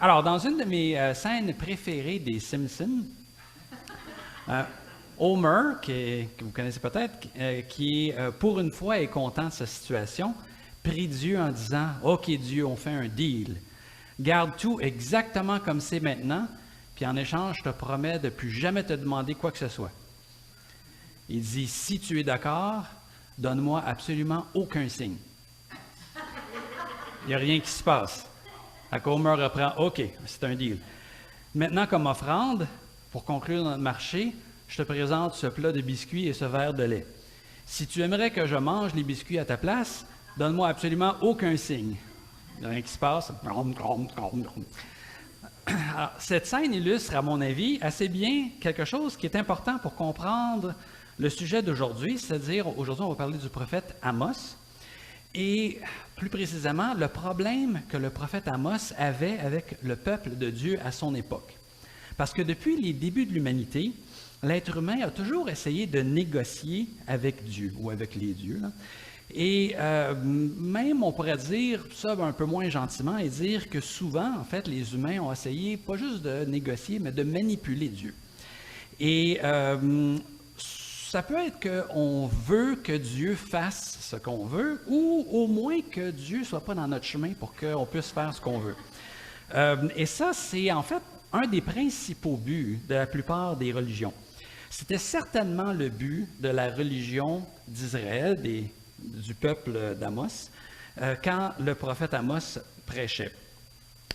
Alors, dans une de mes scènes préférées des Simpsons, Homer, que vous connaissez peut-être, qui pour une fois est content de sa situation, prie Dieu en disant « Ok Dieu, on fait un deal. Garde tout exactement comme c'est maintenant, puis en échange, je te promets de ne plus jamais te demander quoi que ce soit. » Il dit « Si tu es d'accord, donne-moi absolument aucun signe. » Il n'y a rien qui se passe. Homer reprend « Ok, c'est un deal. Maintenant, comme offrande, pour conclure notre marché, je te présente ce plat de biscuits et ce verre de lait. Si tu aimerais que je mange les biscuits à ta place, donne-moi absolument aucun signe. » Il n'y a rien qui se passe. Alors, cette scène illustre, à mon avis, assez bien quelque chose qui est important pour comprendre le sujet d'aujourd'hui, c'est-à-dire, aujourd'hui, on va parler du prophète Amos. Et plus précisément, le problème que le prophète Amos avait avec le peuple de Dieu à son époque. Parce que depuis les débuts de l'humanité, l'être humain a toujours essayé de négocier avec Dieu, ou avec les dieux. Là. Et même, on pourrait dire ça un peu moins gentiment, et dire que souvent, en fait, les humains ont essayé, pas juste de négocier, mais de manipuler Dieu. Et ça peut être qu'on veut que Dieu fasse ce qu'on veut, ou au moins que Dieu ne soit pas dans notre chemin pour qu'on puisse faire ce qu'on veut. Et ça, c'est en fait un des principaux buts de la plupart des religions. C'était certainement le but de la religion d'Israël, du peuple d'Amos, quand le prophète Amos prêchait.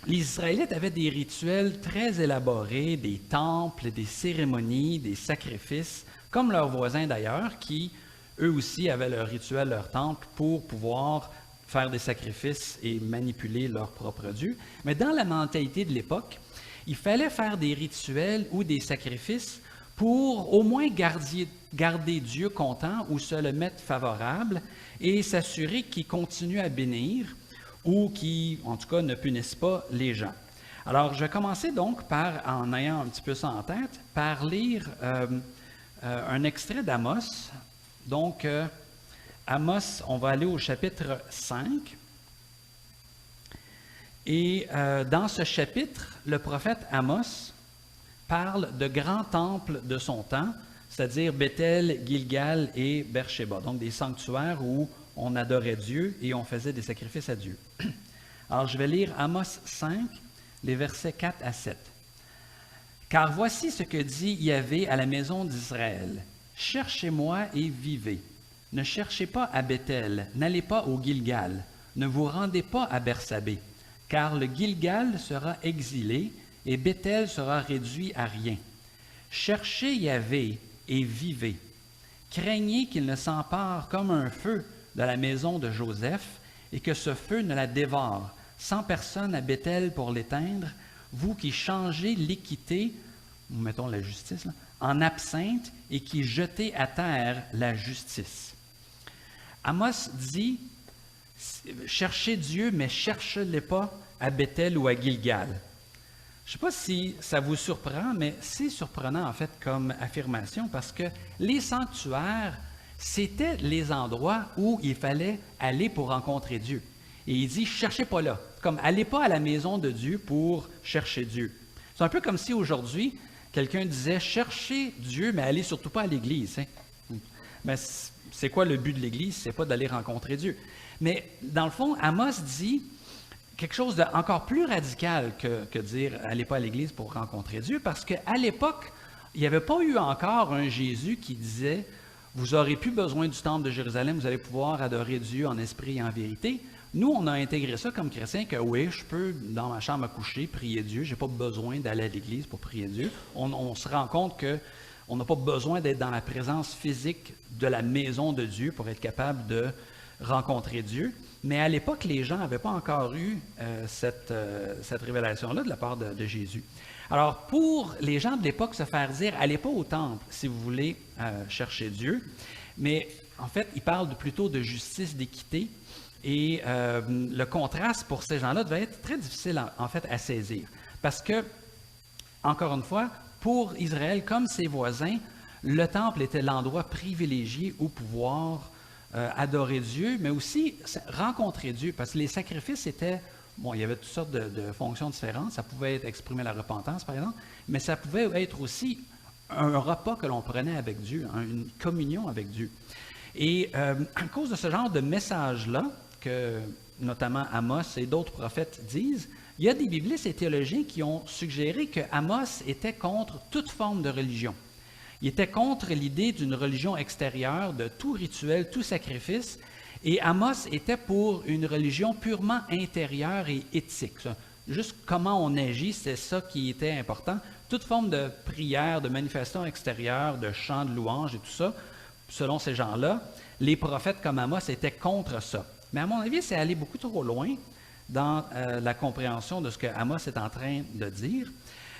Les Israélites avaient des rituels très élaborés, des temples, des cérémonies, des sacrifices, comme leurs voisins d'ailleurs, qui eux aussi avaient leur rituel, leur temple, pour pouvoir faire des sacrifices et manipuler leur propre Dieu. Mais dans la mentalité de l'époque, il fallait faire des rituels ou des sacrifices pour au moins garder Dieu content ou se le mettre favorable et s'assurer qu'il continue à bénir ou qui, en tout cas, ne punisse pas les gens. Alors, je vais commencer donc en ayant un petit peu ça en tête, par lire un extrait d'Amos. Donc, Amos, on va aller au chapitre 5. Et dans ce chapitre, le prophète Amos parle de grands temples de son temps, c'est-à-dire Béthel, Gilgal et Beersheba, donc des sanctuaires où on adorait Dieu et on faisait des sacrifices à Dieu. Alors, je vais lire Amos 5, les versets 4 à 7. « Car voici ce que dit Yahvé à la maison d'Israël. Cherchez-moi et vivez. Ne cherchez pas à Béthel, n'allez pas au Gilgal, ne vous rendez pas à Bersabée, car le Gilgal sera exilé et Béthel sera réduit à rien. Cherchez Yahvé et vivez. Craignez qu'il ne s'empare comme un feu de la maison de Joseph et que ce feu ne la dévore, sans personne à Béthel pour l'éteindre, vous qui changez l'équité, mettons la justice, là, en absinthe et qui jetez à terre la justice. » Amos dit, cherchez Dieu, mais cherchez-le pas à Béthel ou à Gilgal. Je ne sais pas si ça vous surprend, mais c'est surprenant en fait comme affirmation parce que les sanctuaires, c'était les endroits où il fallait aller pour rencontrer Dieu. Et il dit, cherchez pas là. Comme, allez pas à la maison de Dieu pour chercher Dieu. C'est un peu comme si aujourd'hui, quelqu'un disait, cherchez Dieu, mais allez surtout pas à l'église. Hein? Mais c'est quoi le but de l'église? C'est pas d'aller rencontrer Dieu. Mais dans le fond, Amos dit quelque chose d'encore plus radical que dire, allez pas à l'église pour rencontrer Dieu, parce qu'à l'époque, il n'y avait pas eu encore un Jésus qui disait, vous n'aurez plus besoin du temple de Jérusalem, vous allez pouvoir adorer Dieu en esprit et en vérité. Nous, on a intégré ça comme chrétiens que oui, je peux, dans ma chambre à coucher, prier Dieu. Je n'ai pas besoin d'aller à l'église pour prier Dieu. On se rend compte qu'on n'a pas besoin d'être dans la présence physique de la maison de Dieu pour être capable de rencontrer Dieu. Mais à l'époque, les gens n'avaient pas encore eu cette révélation-là de la part de Jésus. Alors, pour les gens de l'époque, se faire dire « allez pas au temple si vous voulez chercher Dieu », mais en fait, il parle plutôt de justice, d'équité. Et le contraste pour ces gens-là devait être très difficile en fait à saisir. Parce que, encore une fois, pour Israël comme ses voisins, le temple était l'endroit privilégié où pouvoir adorer Dieu, mais aussi rencontrer Dieu. Parce que les sacrifices étaient bon, il y avait toutes sortes de fonctions différentes. Ça pouvait être exprimer la repentance, par exemple, mais ça pouvait être aussi un repas que l'on prenait avec Dieu, une communion avec Dieu. Et à cause de ce genre de message-là, que notamment Amos et d'autres prophètes disent, il y a des biblistes et théologiens qui ont suggéré que Amos était contre toute forme de religion. Il était contre l'idée d'une religion extérieure, de tout rituel, tout sacrifice, et Amos était pour une religion purement intérieure et éthique. Juste comment on agit, c'est ça qui était important. Toute forme de prière, de manifestation extérieure, de chant, de louange et tout ça, selon ces gens-là, les prophètes comme Amos étaient contre ça. Mais à mon avis, c'est aller beaucoup trop loin dans la compréhension de ce que Amos est en train de dire.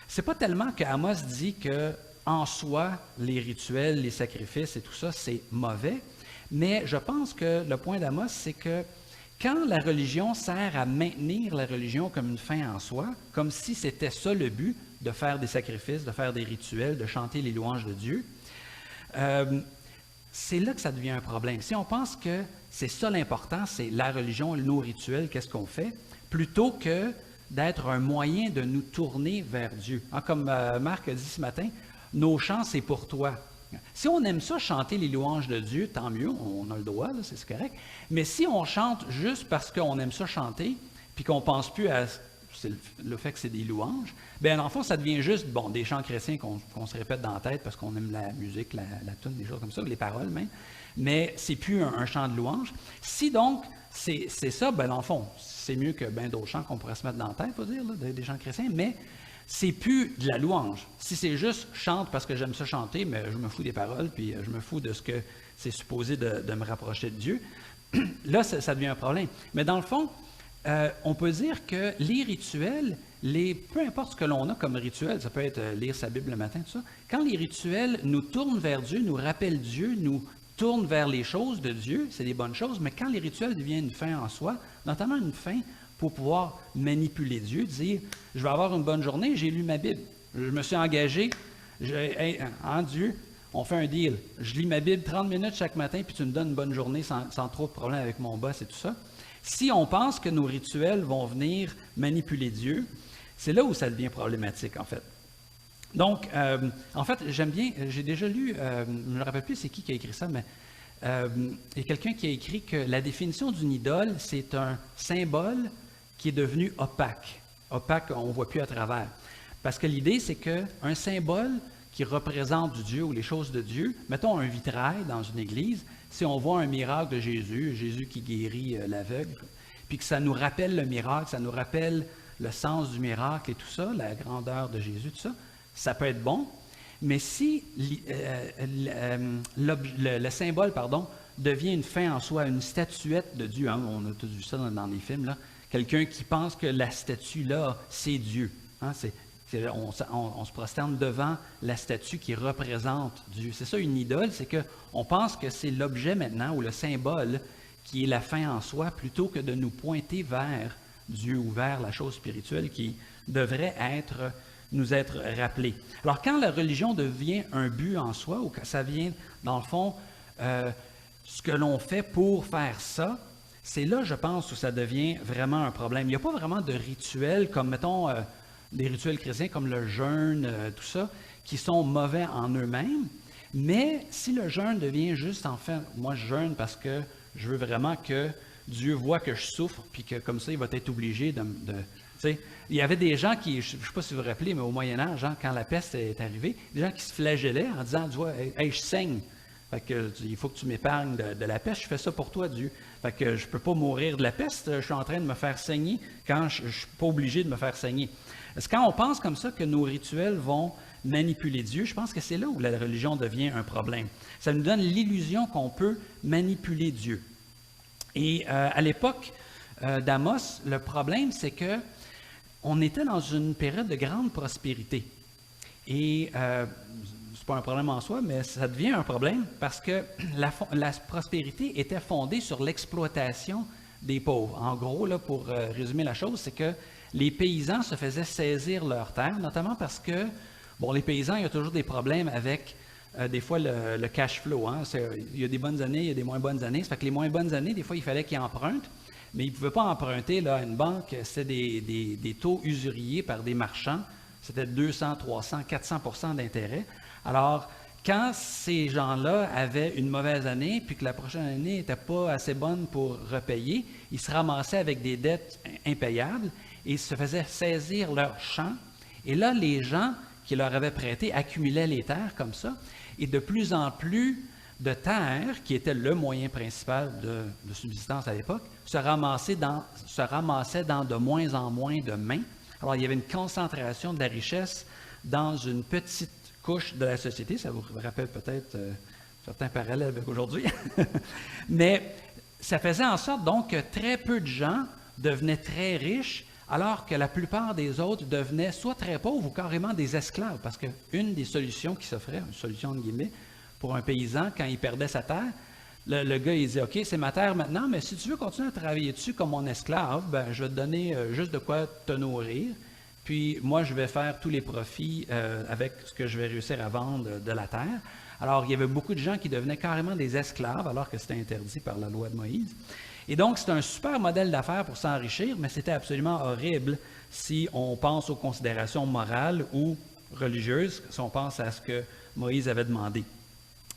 Ce n'est pas tellement que Amos dit que en soi, les rituels, les sacrifices et tout ça, c'est mauvais, mais je pense que le point d'Amos, c'est que quand la religion sert à maintenir la religion comme une fin en soi, comme si c'était ça le but, de faire des sacrifices, de faire des rituels, de chanter les louanges de Dieu, c'est là que ça devient un problème. Si on pense que c'est ça l'important, c'est la religion, nos rituels, qu'est-ce qu'on fait, plutôt que d'être un moyen de nous tourner vers Dieu. Comme Marc a dit ce matin, nos chants, c'est pour toi. Si on aime ça, chanter les louanges de Dieu, tant mieux, on a le droit, là, c'est correct. Mais si on chante juste parce qu'on aime ça chanter, puis qu'on ne pense plus à le fait que c'est des louanges, bien, en fond, ça devient juste des chants chrétiens qu'on se répète dans la tête parce qu'on aime la musique, la toune, des choses comme ça, les paroles même, mais c'est plus un chant de louange. Si donc, c'est ça, bien, dans le fond, c'est mieux que bien d'autres chants qu'on pourrait se mettre dans la tête, faut dire, là, des chants chrétiens, mais c'est plus de la louange. Si c'est juste chante parce que j'aime ça chanter, mais je me fous des paroles, puis je me fous de ce que c'est supposé de me rapprocher de Dieu, là, ça devient un problème. Mais dans le fond, on peut dire que les rituels, peu importe ce que l'on a comme rituel, ça peut être lire sa Bible le matin, tout ça, quand les rituels nous tournent vers Dieu, nous rappellent Dieu, nous tournent vers les choses de Dieu, c'est des bonnes choses, mais quand les rituels deviennent une fin en soi, notamment une fin pour pouvoir manipuler Dieu, dire « Je vais avoir une bonne journée, j'ai lu ma Bible, je me suis engagé, en Dieu, on fait un deal, je lis ma Bible 30 minutes chaque matin, puis tu me donnes une bonne journée sans trop de problèmes avec mon boss et tout ça. » Si on pense que nos rituels vont venir manipuler Dieu, c'est là où ça devient problématique, en fait. Donc, en fait, j'aime bien, j'ai déjà lu, je ne me rappelle plus c'est qui a écrit ça, mais il y a quelqu'un qui a écrit que la définition d'une idole, c'est un symbole qui est devenu opaque. Opaque, on ne voit plus à travers. Parce que l'idée, c'est qu'un symbole qui représente Dieu ou les choses de Dieu, mettons un vitrail dans une église, si on voit un miracle de Jésus qui guérit l'aveugle, puis que ça nous rappelle le miracle, ça nous rappelle le sens du miracle et tout ça, la grandeur de Jésus, tout ça, ça peut être bon. Mais si le symbole, devient une fin en soi, une statuette de Dieu, on a tous vu ça dans les films, là, quelqu'un qui pense que la statue-là, c'est Dieu. On se prosterne devant la statue qui représente Dieu. C'est ça une idole, c'est qu'on pense que c'est l'objet maintenant ou le symbole qui est la fin en soi plutôt que de nous pointer vers Dieu ou vers la chose spirituelle qui devrait nous être rappelée. Alors quand la religion devient un but en soi ou que ça vient, dans le fond, ce que l'on fait pour faire ça, c'est là, je pense, où ça devient vraiment un problème. Il n'y a pas vraiment de rituels comme, mettons, des rituels chrétiens comme le jeûne, tout ça, qui sont mauvais en eux-mêmes. Mais si le jeûne devient juste, enfin, moi je jeûne parce que je veux vraiment que Dieu voit que je souffre, puis que comme ça, il va être obligé de tu sais, il y avait des gens qui, je ne sais pas si vous vous rappelez, mais au Moyen-Âge, quand la peste est arrivée, des gens qui se flagellaient en disant, tu vois, hey, je saigne. Fait que, il faut que tu m'épargnes de la peste, je fais ça pour toi, Dieu. Fait que je ne peux pas mourir de la peste, je suis en train de me faire saigner quand je ne suis pas obligé de me faire saigner. Parce que quand on pense comme ça que nos rituels vont manipuler Dieu, je pense que c'est là où la religion devient un problème. Ça nous donne l'illusion qu'on peut manipuler Dieu. Et à l'époque d'Amos, le problème, c'est que on était dans une période de grande prospérité. Et c'est pas un problème en soi, mais ça devient un problème parce que la prospérité était fondée sur l'exploitation des pauvres. En gros, là, pour résumer la chose, c'est que les paysans se faisaient saisir leurs terres, notamment parce que, les paysans, il y a toujours des problèmes avec, des fois, le cash flow. Il y a des bonnes années, il y a des moins bonnes années. Ça fait que les moins bonnes années, des fois, il fallait qu'ils empruntent. mais ils ne pouvaient pas emprunter là, à une banque. C'était des taux usuriers par des marchands. C'était 200, 300, 400 d'intérêt. Alors, quand ces gens-là avaient une mauvaise année, puis que la prochaine année n'était pas assez bonne pour repayer, ils se ramassaient avec des dettes impayables et se faisaient saisir leurs champs. Et là, les gens qui leur avaient prêté accumulaient les terres comme ça. Et de plus en plus de terres, qui était le moyen principal de subsistance à l'époque, se ramassaient dans de moins en moins de mains. Alors, il y avait une concentration de la richesse dans une petite couche de la société. Ça vous rappelle peut-être certains parallèles avec aujourd'hui. Mais ça faisait en sorte donc que très peu de gens devenaient très riches, alors que la plupart des autres devenaient soit très pauvres ou carrément des esclaves. Parce qu'une des solutions qui s'offrait, une solution de guillemets, pour un paysan, quand il perdait sa terre, le gars, il disait, OK, c'est ma terre maintenant, mais si tu veux continuer à travailler dessus comme mon esclave, ben, je vais te donner juste de quoi te nourrir, puis moi, je vais faire tous les profits avec ce que je vais réussir à vendre de la terre. Alors, il y avait beaucoup de gens qui devenaient carrément des esclaves, alors que c'était interdit par la loi de Moïse. Et donc, c'est un super modèle d'affaires pour s'enrichir, mais c'était absolument horrible si on pense aux considérations morales ou religieuses, si on pense à ce que Moïse avait demandé.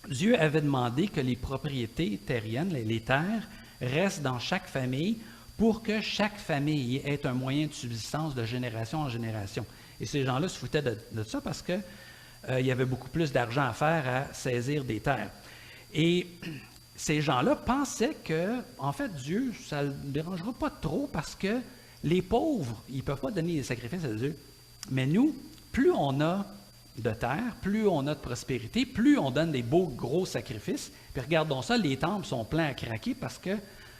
Dieu avait demandé que les propriétés terriennes, les terres, restent dans chaque famille pour que chaque famille ait un moyen de subsistance de génération en génération. Et ces gens-là se foutaient de ça parce qu'il y avait beaucoup plus d'argent à faire à saisir des terres. Et ces gens-là pensaient que, en fait, Dieu, ça ne le dérangera pas trop parce que les pauvres, ils ne peuvent pas donner des sacrifices à Dieu. Mais nous, plus on a de terre, plus on a de prospérité, plus on donne des beaux gros sacrifices. Puis regardons ça, les temples sont pleins à craquer parce que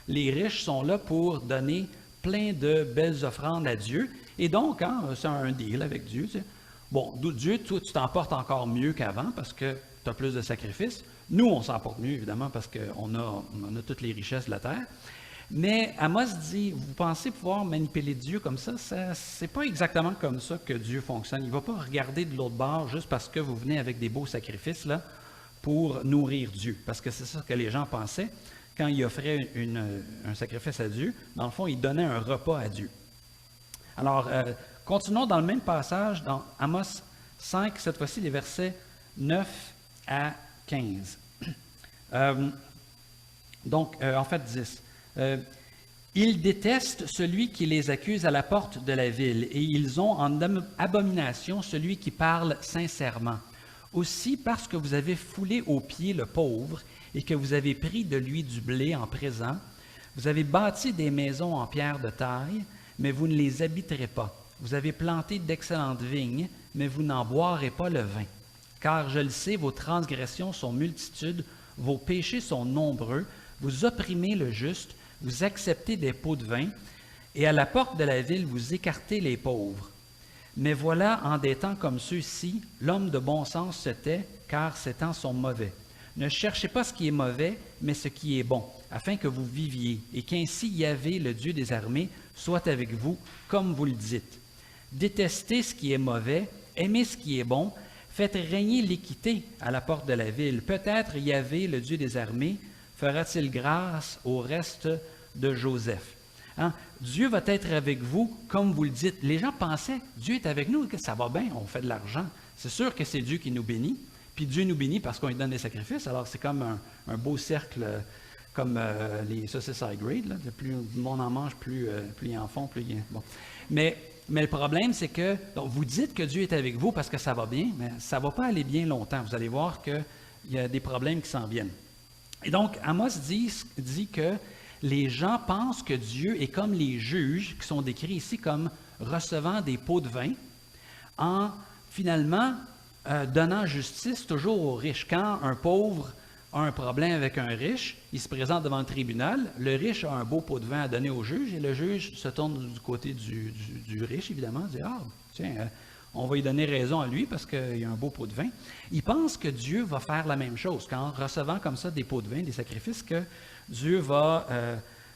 les riches sont là pour donner plein de belles offrandes à Dieu. Et donc, c'est un deal avec Dieu. Tu sais. Bon, Dieu, toi, tu t'en portes encore mieux qu'avant parce que tu as plus de sacrifices. Nous, on s'en porte mieux, évidemment, parce qu'on a toutes les richesses de la terre. Mais Amos dit, vous pensez pouvoir manipuler Dieu comme ça? C'est pas exactement comme ça que Dieu fonctionne. Il ne va pas regarder de l'autre bord juste parce que vous venez avec des beaux sacrifices là, pour nourrir Dieu. Parce que c'est ça que les gens pensaient. Quand ils offraient un sacrifice à Dieu, dans le fond, ils donnaient un repas à Dieu. Alors, continuons dans le même passage, dans Amos 5, cette fois-ci, les versets 9 à 15. En fait, 10. Ils détestent celui qui les accuse à la porte de la ville, et ils ont en abomination celui qui parle sincèrement. Aussi, parce que vous avez foulé aux pieds le pauvre, et que vous avez pris de lui du blé en présent, vous avez bâti des maisons en pierre de taille, mais vous ne les habiterez pas. Vous avez planté d'excellentes vignes, mais vous n'en boirez pas le vin. Car je le sais, vos transgressions sont multitudes, vos péchés sont nombreux, vous opprimez le juste, vous acceptez des pots de vin, et à la porte de la ville, vous écartez les pauvres. Mais voilà, en des temps comme ceux-ci, l'homme de bon sens se tait, car ces temps sont mauvais. Ne cherchez pas ce qui est mauvais, mais ce qui est bon, afin que vous viviez, et qu'ainsi Yahvé, le Dieu des armées, soit avec vous, comme vous le dites. Détestez ce qui est mauvais, aimez ce qui est bon, faites régner l'équité à la porte de la ville. Peut-être Yahvé, le Dieu des armées, fera-t-il grâce au reste de Joseph. Hein? Dieu va être avec vous, comme vous le dites. Les gens pensaient, Dieu est avec nous, que ça va bien, on fait de l'argent. C'est sûr que c'est Dieu qui nous bénit. Puis Dieu nous bénit parce qu'on lui donne des sacrifices. Alors c'est comme un beau cercle, comme les saucisses high grade. Là. Plus le monde en mange, plus ils en font, plus il y a... Bon. Mais le problème, c'est que donc, vous dites que Dieu est avec vous parce que ça va bien, mais ça ne va pas aller bien longtemps. Vous allez voir qu'il y a des problèmes qui s'en viennent. Et donc, Amos dit que les gens pensent que Dieu est comme les juges qui sont décrits ici comme recevant des pots de vin en finalement donnant justice toujours aux riches. Quand un pauvre a un problème avec un riche, il se présente devant le tribunal, le riche a un beau pot de vin à donner au juge et le juge se tourne du côté du riche, évidemment, dit « Ah, tiens, on va lui donner raison à lui parce qu'il y a un beau pot de vin. » Il pense que Dieu va faire la même chose, qu'en recevant comme ça des pots de vin, des sacrifices, que Dieu va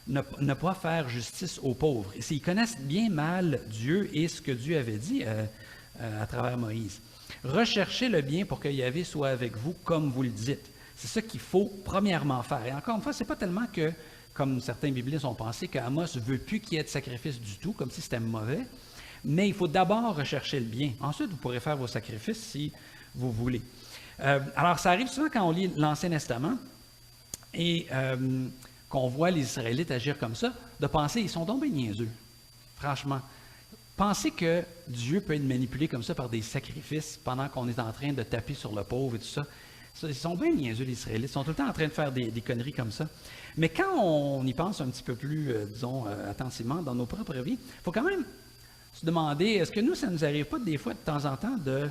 ne pas faire justice aux pauvres. Et ils connaissent bien mal Dieu et ce que Dieu avait dit à travers Moïse. « Recherchez le bien pour que Yahvé soit avec vous comme vous le dites. C'est ça qu'il faut premièrement faire. Et encore une fois, ce n'est pas tellement que, comme certains biblistes ont pensé, qu'Amos ne veut plus qu'il y ait de sacrifice du tout, comme si c'était mauvais, mais il faut d'abord rechercher le bien. Ensuite, vous pourrez faire vos sacrifices si vous voulez. Alors, ça arrive souvent quand on lit l'Ancien Testament et qu'on voit les Israélites agir comme ça, de penser, ils sont donc bien niaiseux, franchement. Penser que Dieu peut être manipulé comme ça par des sacrifices pendant qu'on est en train de taper sur le pauvre et tout ça, ils sont bien niaiseux, les Israélites. Ils sont tout le temps en train de faire des conneries comme ça. Mais quand on y pense un petit peu plus, disons, attentivement dans nos propres vies, il faut quand même se demander, est-ce que nous, ça ne nous arrive pas des fois, de temps en temps, de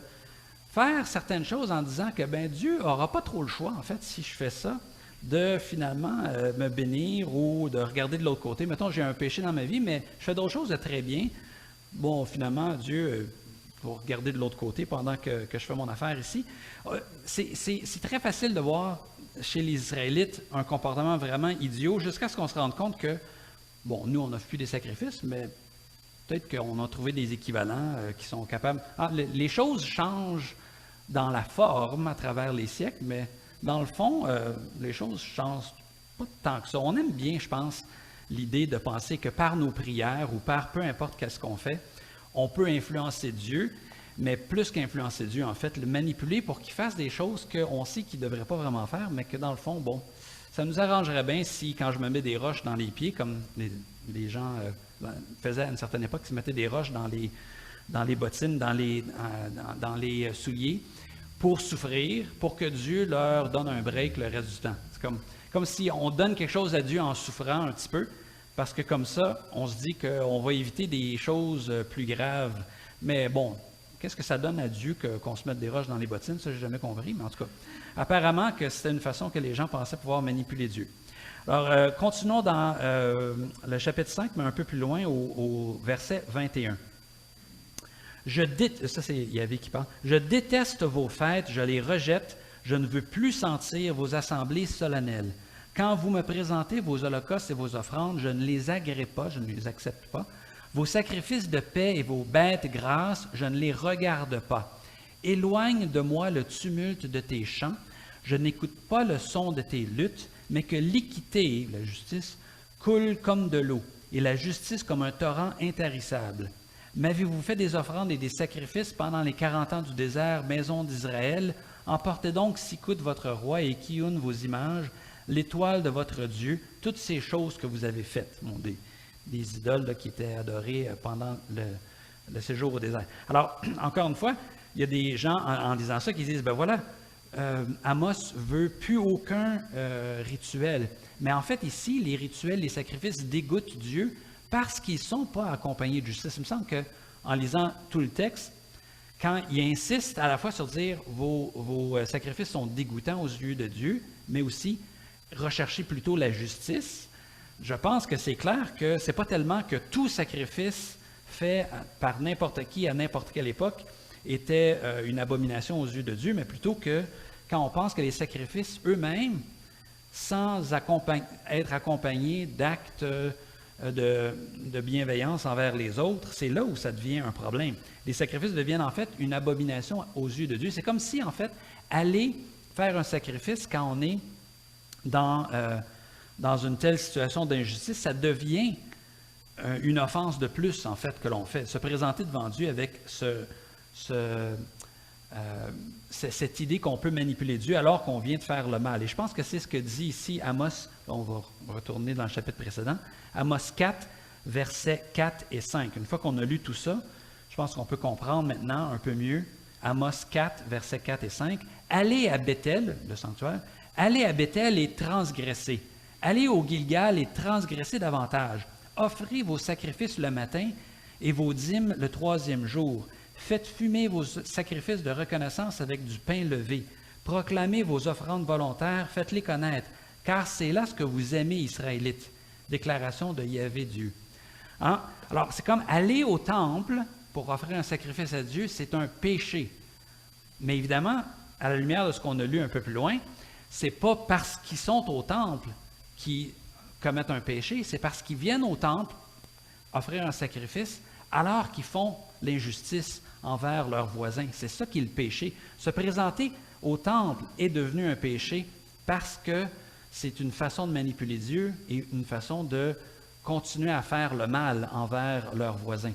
faire certaines choses en disant que Dieu n'aura pas trop le choix, en fait, si je fais ça, de finalement me bénir ou de regarder de l'autre côté. Mettons, j'ai un péché dans ma vie, mais je fais d'autres choses de très bien. Bon, finalement, Dieu, pour regarder de l'autre côté pendant que je fais mon affaire ici. C'est très facile de voir chez les Israélites un comportement vraiment idiot jusqu'à ce qu'on se rende compte que, bon, nous, on n'offre plus des sacrifices, mais peut-être qu'on a trouvé des équivalents qui sont capables. Les choses changent dans la forme à travers les siècles, mais dans le fond, les choses ne changent pas tant que ça. On aime bien, je pense, l'idée de penser que par nos prières ou par peu importe qu'est-ce qu'on fait, on peut influencer Dieu, mais plus qu'influencer Dieu, en fait, le manipuler pour qu'il fasse des choses qu'on sait qu'il ne devrait pas vraiment faire, mais que dans le fond, bon, ça nous arrangerait bien si, quand je me mets des roches dans les pieds, comme les gens faisaient à une certaine époque, ils mettaient des roches dans les bottines, dans les souliers, pour souffrir, pour que Dieu leur donne un break le reste du temps. C'est comme si on donne quelque chose à Dieu en souffrant un petit peu, parce que comme ça, on se dit qu'on va éviter des choses plus graves. Mais bon, qu'est-ce que ça donne à Dieu qu'on se mette des roches dans les bottines? Ça, je n'ai jamais compris, mais en tout cas, apparemment que c'était une façon que les gens pensaient pouvoir manipuler Dieu. Alors, continuons dans le chapitre 5, mais un peu plus loin, au verset 21. Ça, c'est Yahvé qui parle. « Je déteste vos fêtes, je les rejette, je ne veux plus sentir vos assemblées solennelles. Quand vous me présentez vos holocaustes et vos offrandes, je ne les agrée pas, je ne les accepte pas. Vos sacrifices de paix et vos bêtes grasses, je ne les regarde pas. Éloigne de moi le tumulte de tes chants, je n'écoute pas le son de tes luttes, mais que l'équité, la justice, coule comme de l'eau, et la justice comme un torrent intarissable. M'avez-vous fait des offrandes et des sacrifices pendant les 40 ans du désert, maison d'Israël? Emportez donc Sikout votre roi et Kioun vos images, l'étoile de votre Dieu, toutes ces choses que vous avez faites. » Bon, des idoles là, qui étaient adorées pendant le séjour au désert. Alors, encore une fois, il y a des gens, en disant ça, qui disent, ben voilà, Amos veut plus aucun rituel. Mais en fait, ici, les rituels, les sacrifices dégoûtent Dieu parce qu'ils ne sont pas accompagnés de justice. Il me semble qu'en lisant tout le texte, quand il insiste à la fois sur dire vos sacrifices sont dégoûtants aux yeux de Dieu, mais aussi rechercher plutôt la justice, je pense que c'est clair que ce n'est pas tellement que tout sacrifice fait par n'importe qui à n'importe quelle époque était une abomination aux yeux de Dieu, mais plutôt que quand on pense que les sacrifices eux-mêmes, sans être accompagnés d'actes de bienveillance envers les autres, c'est là où ça devient un problème. Les sacrifices deviennent en fait une abomination aux yeux de Dieu. C'est comme si, en fait, aller faire un sacrifice quand on est dans une telle situation d'injustice, ça devient une offense de plus, en fait, que l'on fait. Se présenter devant Dieu avec cette idée qu'on peut manipuler Dieu alors qu'on vient de faire le mal. Et je pense que c'est ce que dit ici Amos, on va retourner dans le chapitre précédent, Amos 4, versets 4 et 5. Une fois qu'on a lu tout ça, je pense qu'on peut comprendre maintenant un peu mieux Amos 4, versets 4 et 5. « Allez à Béthel, le sanctuaire, allez à Béthel et transgressez. Allez au Gilgal et transgressez davantage. Offrez vos sacrifices le matin et vos dîmes le 3e jour. Faites fumer vos sacrifices de reconnaissance avec du pain levé. Proclamez vos offrandes volontaires, faites-les connaître, car c'est là ce que vous aimez, Israélites. » Déclaration de Yahvé Dieu. Hein? Alors, c'est comme aller au temple pour offrir un sacrifice à Dieu, c'est un péché. Mais évidemment, à la lumière de ce qu'on a lu un peu plus loin, c'est pas parce qu'ils sont au temple qu'ils commettent un péché, c'est parce qu'ils viennent au temple offrir un sacrifice alors qu'ils font l'injustice envers leurs voisins. C'est ça qui est le péché. Se présenter au temple est devenu un péché parce que c'est une façon de manipuler Dieu et une façon de continuer à faire le mal envers leurs voisins.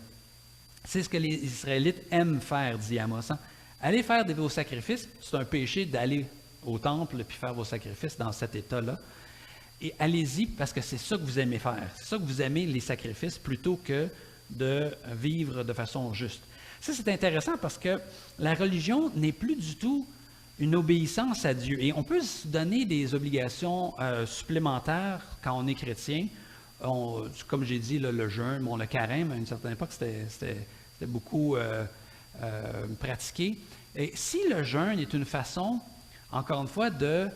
C'est ce que les Israélites aiment faire, dit Amos. Hein? Allez faire vos sacrifices, c'est un péché d'aller au temple puis faire vos sacrifices dans cet état-là. Et allez-y parce que c'est ça que vous aimez faire. C'est ça que vous aimez, les sacrifices, plutôt que de vivre de façon juste. Ça, c'est intéressant parce que la religion n'est plus du tout une obéissance à Dieu. Et on peut se donner des obligations supplémentaires quand on est chrétien. Comme j'ai dit, le jeûne, le carême, à une certaine époque, c'était beaucoup pratiqué. Et si le jeûne est une façon, encore une fois, de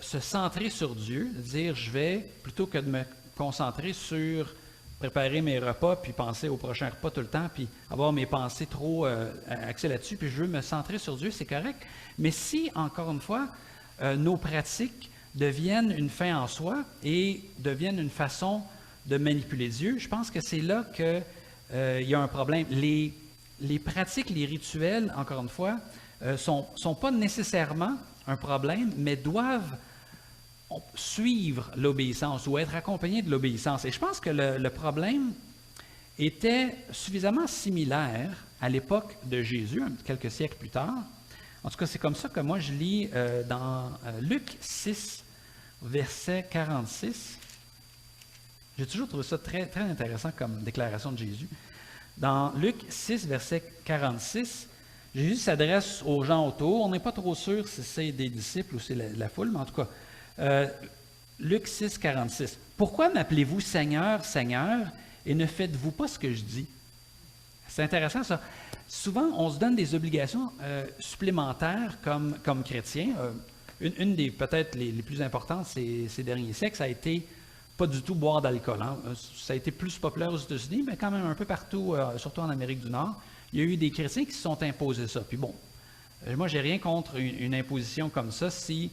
se centrer sur Dieu, de dire, je vais, plutôt que de me concentrer sur préparer mes repas, puis penser au prochain repas tout le temps, puis avoir mes pensées trop axées là-dessus, puis je veux me centrer sur Dieu, c'est correct. Mais si, encore une fois, nos pratiques deviennent une fin en soi et deviennent une façon de manipuler Dieu, je pense que c'est là qu'il y a un problème. Les pratiques, les rituels, encore une fois, sont pas nécessairement un problème, mais doivent suivre l'obéissance ou être accompagnés de l'obéissance. Et je pense que le problème était suffisamment similaire à l'époque de Jésus, quelques siècles plus tard. En tout cas, c'est comme ça que moi je lis dans Luc 6, verset 46. J'ai toujours trouvé ça très, très intéressant comme déclaration de Jésus. Dans Luc 6, verset 46, Jésus s'adresse aux gens autour. On n'est pas trop sûr si c'est des disciples ou c'est la foule, mais en tout cas, Luc 6, 46. « Pourquoi m'appelez-vous Seigneur, Seigneur, et ne faites-vous pas ce que je dis? » C'est intéressant ça. Souvent, on se donne des obligations supplémentaires comme chrétiens. Une des peut-être les plus importantes ces derniers siècles, ça a été pas du tout boire d'alcool. Hein. Ça a été plus populaire aux États-Unis, mais quand même un peu partout, surtout en Amérique du Nord. Il y a eu des chrétiens qui se sont imposés ça. Puis bon, moi, j'ai rien contre une imposition comme ça si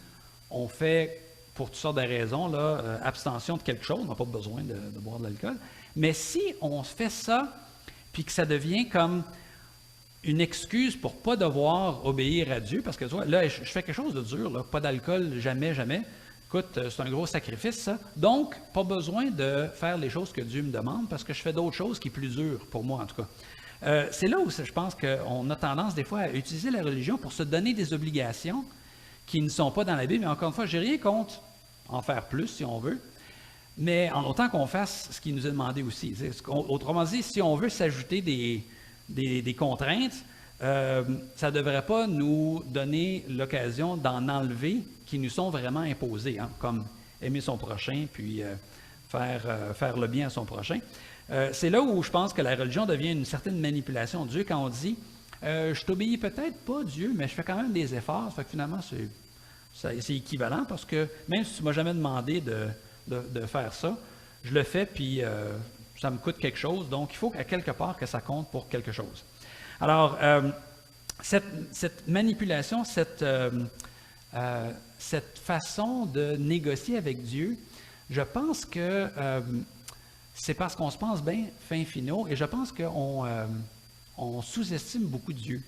on fait, pour toutes sortes de raisons, là, abstention de quelque chose, on n'a pas besoin de boire de l'alcool. Mais si on fait ça, puis que ça devient comme une excuse pour ne pas devoir obéir à Dieu, parce que tu vois, là, je fais quelque chose de dur, là, pas d'alcool, jamais, jamais. Écoute, c'est un gros sacrifice, ça. Donc, pas besoin de faire les choses que Dieu me demande, parce que je fais d'autres choses qui sont plus dures, pour moi en tout cas. C'est là où je pense qu'on a tendance des fois à utiliser la religion pour se donner des obligations qui ne sont pas dans la Bible. Mais encore une fois, je n'ai rien contre en faire plus, si on veut, mais en autant qu'on fasse ce qui nous est demandé aussi. Autrement dit, si on veut s'ajouter des contraintes, ça ne devrait pas nous donner l'occasion d'en enlever qui nous sont vraiment imposées, hein, comme aimer son prochain, puis faire le bien à son prochain. C'est là où je pense que la religion devient une certaine manipulation de Dieu quand on dit je t'obéis peut-être pas, Dieu, mais je fais quand même des efforts. Fait que finalement, c'est équivalent parce que même si tu ne m'as jamais demandé de faire ça, je le fais, puis ça me coûte quelque chose. Donc, il faut à quelque part que ça compte pour quelque chose. Alors, cette manipulation, cette façon de négocier avec Dieu, je pense que c'est parce qu'on se pense bien fin finaux, et je pense qu'on sous-estime beaucoup Dieu.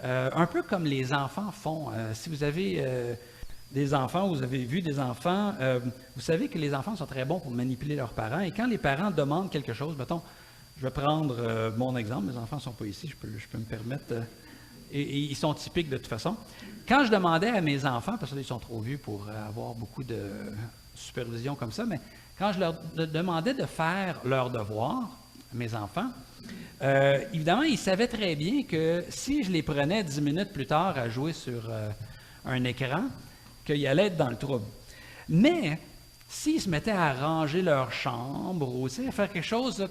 Un peu comme les enfants font. Si vous avez des enfants, vous avez vu des enfants, vous savez que les enfants sont très bons pour manipuler leurs parents. Et quand les parents demandent quelque chose, mettons, je vais prendre mon exemple, mes enfants ne sont pas ici, je peux me permettre, et ils sont typiques de toute façon. Quand je demandais à mes enfants, parce qu'ils sont trop vieux pour avoir beaucoup de supervision comme ça, mais quand je leur demandais de faire leurs devoirs, mes enfants, évidemment, ils savaient très bien que si je les prenais 10 minutes plus tard à jouer sur un écran, qu'ils allaient être dans le trouble. Mais s'ils se mettaient à ranger leur chambre ou à faire quelque chose,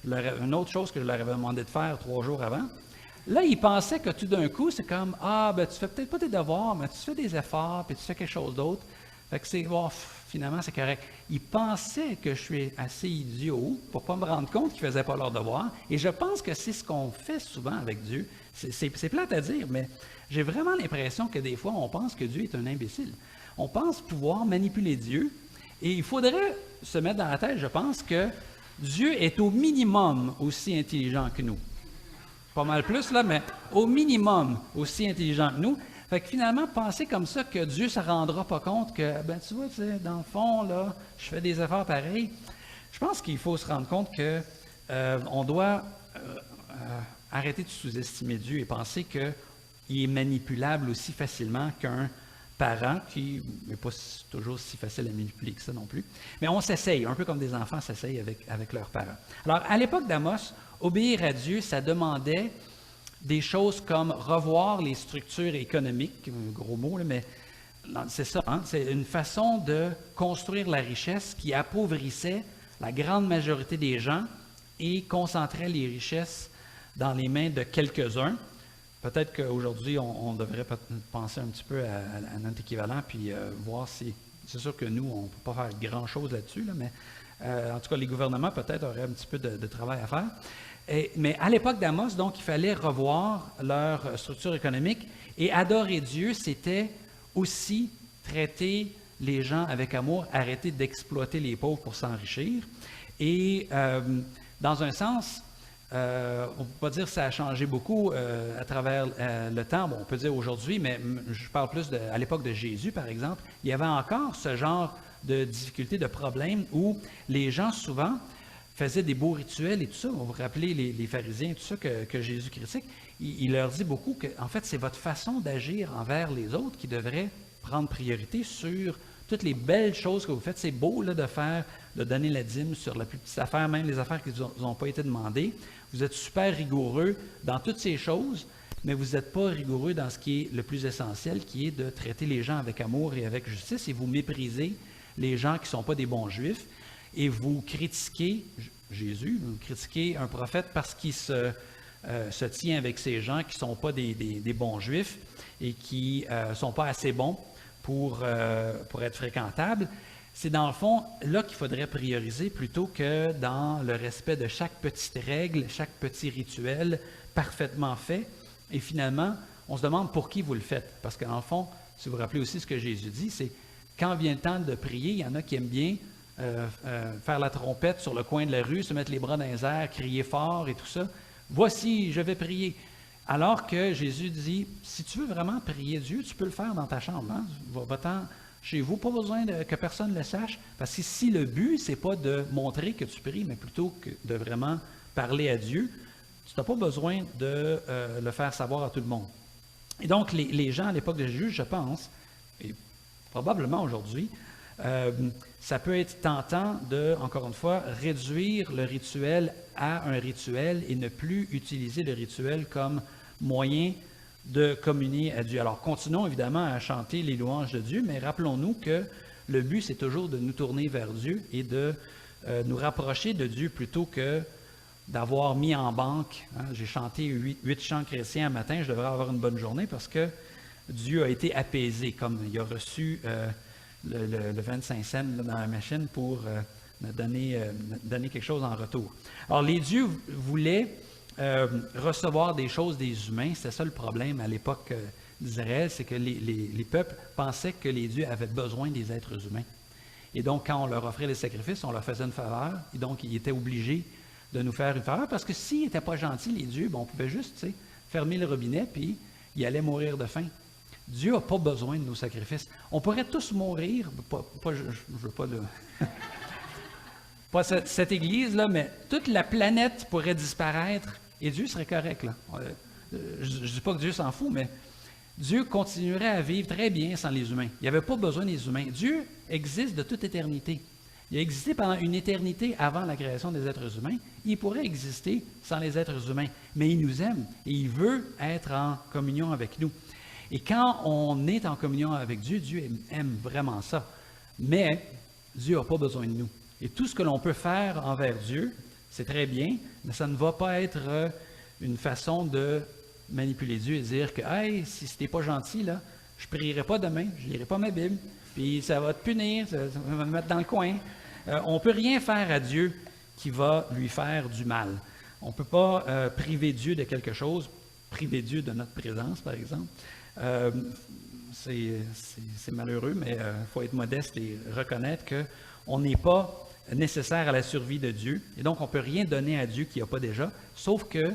là, une autre chose que je leur avais demandé de faire 3 jours avant, là, ils pensaient que tout d'un coup, c'est comme « Ah, ben tu fais peut-être pas tes devoirs, mais tu fais des efforts, puis tu fais quelque chose d'autre. » Fait que c'est oh, finalement, c'est correct. Ils pensaient que je suis assez idiot pour ne pas me rendre compte qu'ils ne faisaient pas leur devoir. Et je pense que c'est ce qu'on fait souvent avec Dieu. C'est plate à dire, mais j'ai vraiment l'impression que des fois, on pense que Dieu est un imbécile. On pense pouvoir manipuler Dieu. Et il faudrait se mettre dans la tête, je pense, que Dieu est au minimum aussi intelligent que nous. Pas mal plus, là, mais au minimum aussi intelligent que nous. Fait que finalement, penser comme ça que Dieu ne se rendra pas compte que, ben tu vois, dans le fond, là, je fais des efforts pareils. Je pense qu'il faut se rendre compte que on doit arrêter de sous-estimer Dieu et penser qu'il est manipulable aussi facilement qu'un parent qui n'est pas toujours si facile à manipuler que ça non plus. Mais on s'essaye, un peu comme des enfants s'essayent avec leurs parents. Alors, à l'époque d'Amos, obéir à Dieu, ça demandait des choses comme revoir les structures économiques, un gros mot, là, mais c'est ça, hein, c'est une façon de construire la richesse qui appauvrissait la grande majorité des gens et concentrait les richesses dans les mains de quelques-uns. Peut-être qu'aujourd'hui, on devrait penser un petit peu à notre équivalent, puis voir si... C'est sûr que nous, on ne peut pas faire grand-chose là-dessus, là, mais en tout cas, les gouvernements peut-être auraient un petit peu de travail à faire. Mais à l'époque d'Amos, donc, il fallait revoir leur structure économique, et adorer Dieu, c'était aussi traiter les gens avec amour, arrêter d'exploiter les pauvres pour s'enrichir. Et dans un sens... on ne peut pas dire que ça a changé beaucoup à travers le temps. Bon, on peut dire aujourd'hui, mais je parle plus à l'époque de Jésus, par exemple. Il y avait encore ce genre de difficultés, de problèmes où les gens, souvent, faisaient des beaux rituels et tout ça. Vous vous rappelez les pharisiens et tout ça que Jésus critique. Il leur dit beaucoup que, en fait, c'est votre façon d'agir envers les autres qui devrait prendre priorité sur toutes les belles choses que vous faites. C'est beau là, de donner la dîme sur la plus petite affaire, même les affaires qui ne vous ont pas été demandées. Vous êtes super rigoureux dans toutes ces choses, mais vous n'êtes pas rigoureux dans ce qui est le plus essentiel, qui est de traiter les gens avec amour et avec justice, et vous méprisez les gens qui ne sont pas des bons juifs, et vous critiquez Jésus, vous critiquez un prophète parce qu'il se tient avec ces gens qui ne sont pas des bons juifs et qui ne sont pas assez bons pour être fréquentables. C'est dans le fond là qu'il faudrait prioriser plutôt que dans le respect de chaque petite règle, chaque petit rituel parfaitement fait. Et finalement, on se demande pour qui vous le faites. Parce qu'en fond, si vous vous rappelez aussi ce que Jésus dit, c'est quand vient le temps de prier, il y en a qui aiment bien faire la trompette sur le coin de la rue, se mettre les bras dans les airs, crier fort et tout ça. Voici, je vais prier. Alors que Jésus dit, si tu veux vraiment prier Dieu, tu peux le faire dans ta chambre. Hein? Va-t'en chez vous, pas besoin que personne le sache, parce que si le but, ce n'est pas de montrer que tu pries, mais plutôt que de vraiment parler à Dieu, tu n'as pas besoin de le faire savoir à tout le monde. Et donc, les gens à l'époque de Jésus, je pense, et probablement aujourd'hui, ça peut être tentant de, encore une fois, réduire le rituel à un rituel et ne plus utiliser le rituel comme moyen de communier à Dieu. Alors, continuons évidemment à chanter les louanges de Dieu, mais rappelons-nous que le but, c'est toujours de nous tourner vers Dieu et de nous rapprocher de Dieu plutôt que d'avoir mis en banque. Hein, j'ai chanté 8 chants chrétiens un matin, je devrais avoir une bonne journée parce que Dieu a été apaisé, comme il a reçu le 25 cents dans la machine pour me donner quelque chose en retour. Alors, les dieux voulaient recevoir des choses des humains. C'était ça le problème à l'époque d'Israël, c'est que les peuples pensaient que les dieux avaient besoin des êtres humains. Et donc, quand on leur offrait des sacrifices, on leur faisait une faveur, et donc ils étaient obligés de nous faire une faveur, parce que s'ils n'étaient pas gentils, les dieux, on pouvait juste fermer le robinet, puis ils allaient mourir de faim. Dieu n'a pas besoin de nos sacrifices. On pourrait tous mourir, je ne veux pas pas cette église-là, mais toute la planète pourrait disparaître et Dieu serait correct. Là. Je ne dis pas que Dieu s'en fout, mais Dieu continuerait à vivre très bien sans les humains. Il n'y avait pas besoin des humains. Dieu existe de toute éternité. Il a existé pendant une éternité avant la création des êtres humains. Il pourrait exister sans les êtres humains, mais il nous aime et il veut être en communion avec nous. Et quand on est en communion avec Dieu, Dieu aime vraiment ça. Mais Dieu n'a pas besoin de nous. Et tout ce que l'on peut faire envers Dieu, c'est très bien, mais ça ne va pas être une façon de manipuler Dieu et dire que « Hey, si tu n'es pas gentil, là, je ne prierai pas demain, je ne lirai pas ma Bible, puis ça va te punir, ça va me mettre dans le coin. » On ne peut rien faire à Dieu qui va lui faire du mal. On ne peut pas priver Dieu de quelque chose, priver Dieu de notre présence, par exemple. C'est malheureux, mais il faut être modeste et reconnaître qu'on n'est pas nécessaire à la survie de Dieu. Et donc, on ne peut rien donner à Dieu qu'il n'y a pas déjà, sauf que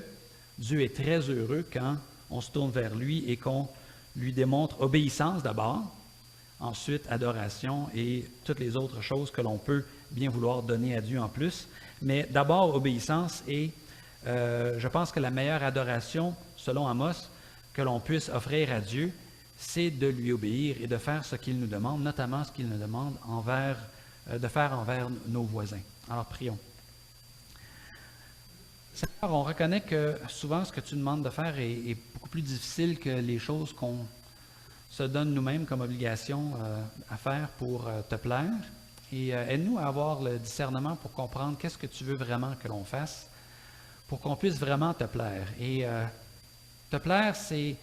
Dieu est très heureux quand on se tourne vers lui et qu'on lui démontre obéissance d'abord, ensuite adoration et toutes les autres choses que l'on peut bien vouloir donner à Dieu en plus. Mais d'abord obéissance et je pense que la meilleure adoration, selon Amos, que l'on puisse offrir à Dieu, c'est de lui obéir et de faire ce qu'il nous demande, notamment ce qu'il nous demande de faire envers nos voisins. Alors prions. Seigneur, on reconnaît que souvent ce que tu demandes de faire est beaucoup plus difficile que les choses qu'on se donne nous-mêmes comme obligation à faire pour te plaire. Et aide-nous à avoir le discernement pour comprendre qu'est-ce que tu veux vraiment que l'on fasse, pour qu'on puisse vraiment te plaire. Et te plaire, c'est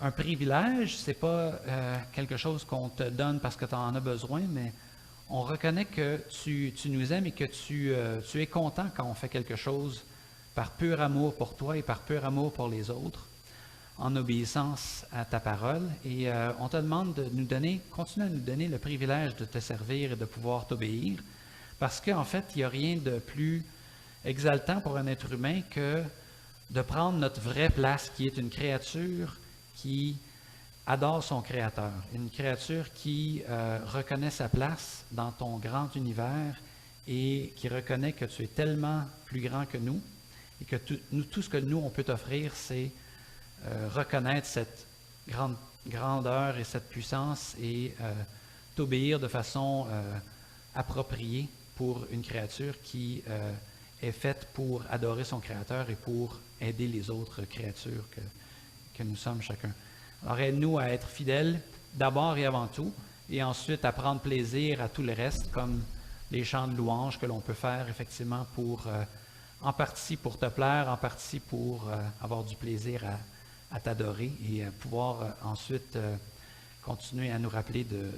un privilège, c'est pas quelque chose qu'on te donne parce que tu en as besoin, mais on reconnaît que tu nous aimes et que tu es content quand on fait quelque chose par pur amour pour toi et par pur amour pour les autres, en obéissance à ta parole. Et on te demande de nous donner, continue à nous donner le privilège de te servir et de pouvoir t'obéir, parce qu'en fait, il n'y a rien de plus exaltant pour un être humain que de prendre notre vraie place, qui est une créature qui adore son Créateur, une créature qui reconnaît sa place dans ton grand univers et qui reconnaît que tu es tellement plus grand que nous et que tout ce que nous, on peut t'offrir, c'est reconnaître cette grande grandeur et cette puissance et t'obéir de façon appropriée pour une créature qui est faite pour adorer son Créateur et pour aider les autres créatures que nous sommes chacun. Alors aide-nous à être fidèles d'abord et avant tout, et ensuite à prendre plaisir à tout le reste, comme les chants de louange que l'on peut faire effectivement pour, en partie pour te plaire, en partie pour avoir du plaisir à t'adorer et pouvoir ensuite continuer à nous rappeler de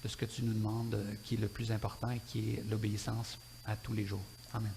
ce que tu nous demandes, qui est le plus important et qui est l'obéissance à tous les jours. Amen.